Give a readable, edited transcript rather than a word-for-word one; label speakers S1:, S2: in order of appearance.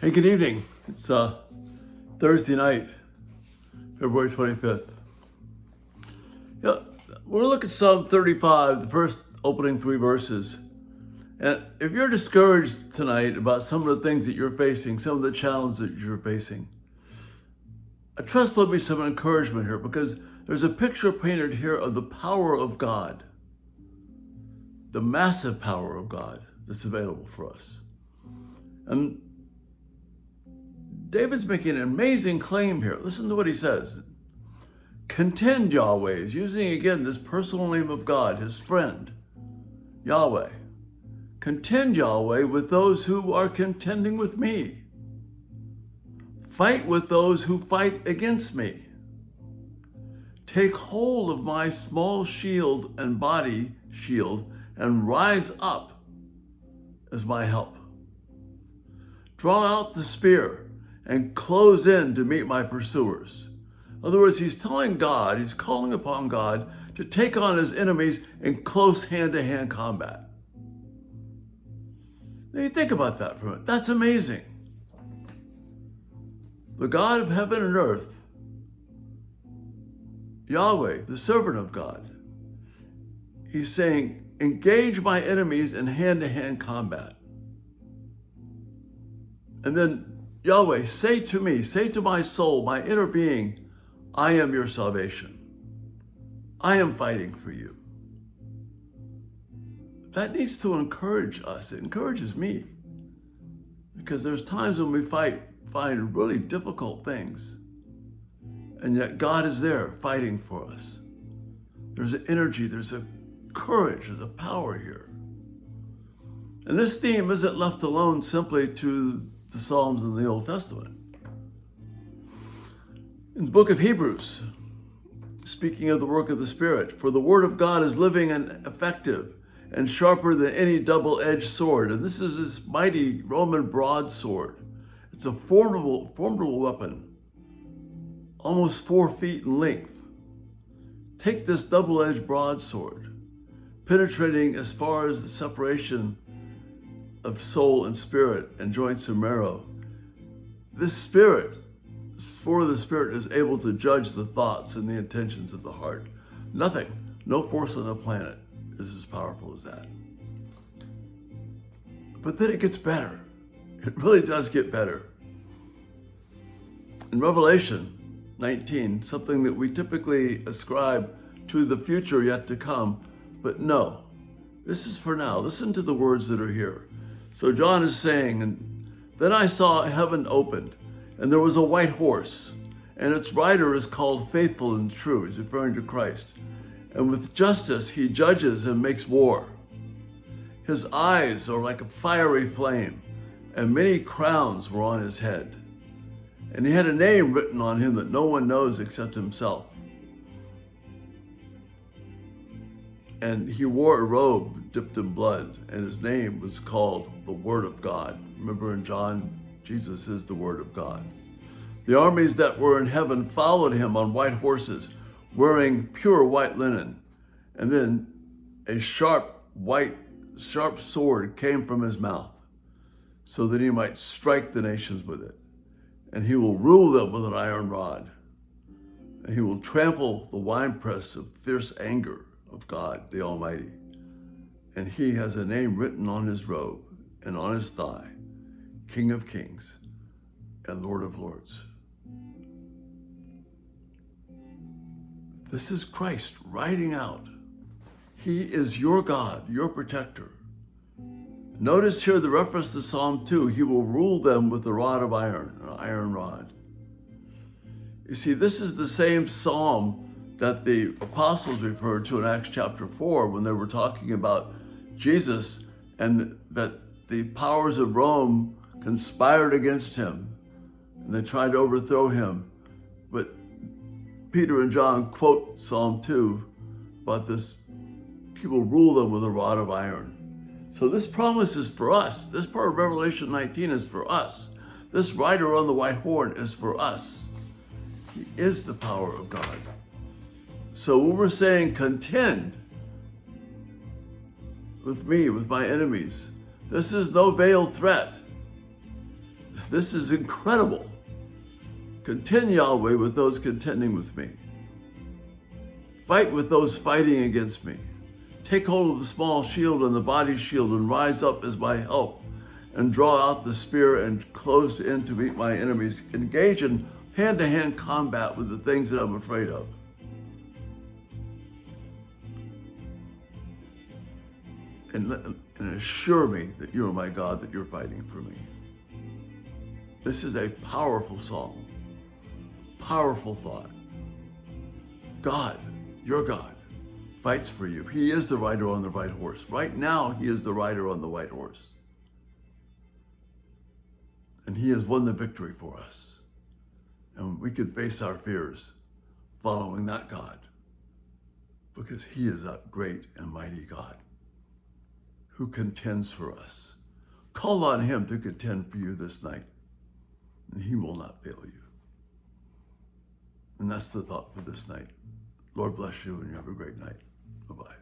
S1: Hey, good evening. It's Thursday night, February 25th. Yeah, we're going to look at Psalm 35, the first opening three verses. And if you're discouraged tonight about some of the things that you're facing, some of the challenges that you're facing, I trust there'll be some encouragement here because there's a picture painted here of the power of God, the massive power of God that's available for us. And David's making an amazing claim here. Listen to what he says. Contend, Yahweh. He's using again this personal name of God, his friend, Yahweh. Contend, Yahweh, with those who are contending with me. Fight with those who fight against me. Take hold of my small shield and body shield and rise up as my help. Draw out the spear and close in to meet my pursuers. In other words, he's telling God, he's calling upon God to take on his enemies in close hand-to-hand combat. Now you think about that for a minute. That's amazing. The God of heaven and earth, Yahweh, the servant of God, he's saying, engage my enemies in hand-to-hand combat. And then Yahweh, say to me, say to my soul, my inner being, I am your salvation. I am fighting for you. That needs to encourage us. It encourages me. Because there's times when we find really difficult things. And yet God is there fighting for us. There's an energy, there's a courage, there's a power here. And this theme isn't left alone simply to the Psalms in the Old Testament. In the book of Hebrews, speaking of the work of the Spirit, for the word of God is living and effective and sharper than any double-edged sword. And this is this mighty Roman broadsword. It's a formidable weapon, almost 4 feet in length. Take this double-edged broadsword, penetrating as far as the separation of soul and spirit and joints and marrow. This spirit, sword of the Spirit, is able to judge the thoughts and the intentions of the heart. Nothing, no force on the planet is as powerful as that. But then it gets better. It really does get better. In Revelation 19, something that we typically ascribe to the future yet to come, but no, this is for now. Listen to the words that are here. So John is saying, and then I saw heaven opened, and there was a white horse, and its rider is called Faithful and True. He's referring to Christ. And with justice he judges and makes war. His eyes are like a fiery flame, and many crowns were on his head. And he had a name written on him that no one knows except himself. And he wore a robe dipped in blood, and his name was called the Word of God. Remember in John, Jesus is the Word of God. The armies that were in heaven followed him on white horses, wearing pure white linen. And then a sharp sword came from his mouth, so that he might strike the nations with it. And he will rule them with an iron rod. And he will trample the winepress of fierce anger of God, the Almighty. And he has a name written on his robe and on his thigh, King of Kings and Lord of Lords. This is Christ riding out. He is your God, your protector. Notice here the reference to Psalm 2, he will rule them with a rod of iron, an iron rod. You see, this is the same psalm that the apostles referred to in Acts chapter 4 when they were talking about Jesus and that the powers of Rome conspired against him and they tried to overthrow him. But Peter and John quote Psalm 2 about this, he will rule them with a rod of iron. So this promise is for us. This part of Revelation 19 is for us. This rider on the white horse is for us. He is the power of God. So when we're saying contend with me, with my enemies, this is no veiled threat. This is incredible. Contend, Yahweh, with those contending with me. Fight with those fighting against me. Take hold of the small shield and the body shield and rise up as my help and draw out the spear and close in to meet my enemies. Engage in hand-to-hand combat with the things that I'm afraid of. And assure me that you're my God, that you're fighting for me. This is a powerful song, powerful thought. God, your God, fights for you. He is the rider on the white horse. Right now, he is the rider on the white horse. And he has won the victory for us. And we can face our fears following that God, because he is a great and mighty God who contends for us. Call on him to contend for you this night, and he will not fail you. And that's the thought for this night. Lord bless you, and you have a great night. Bye-bye.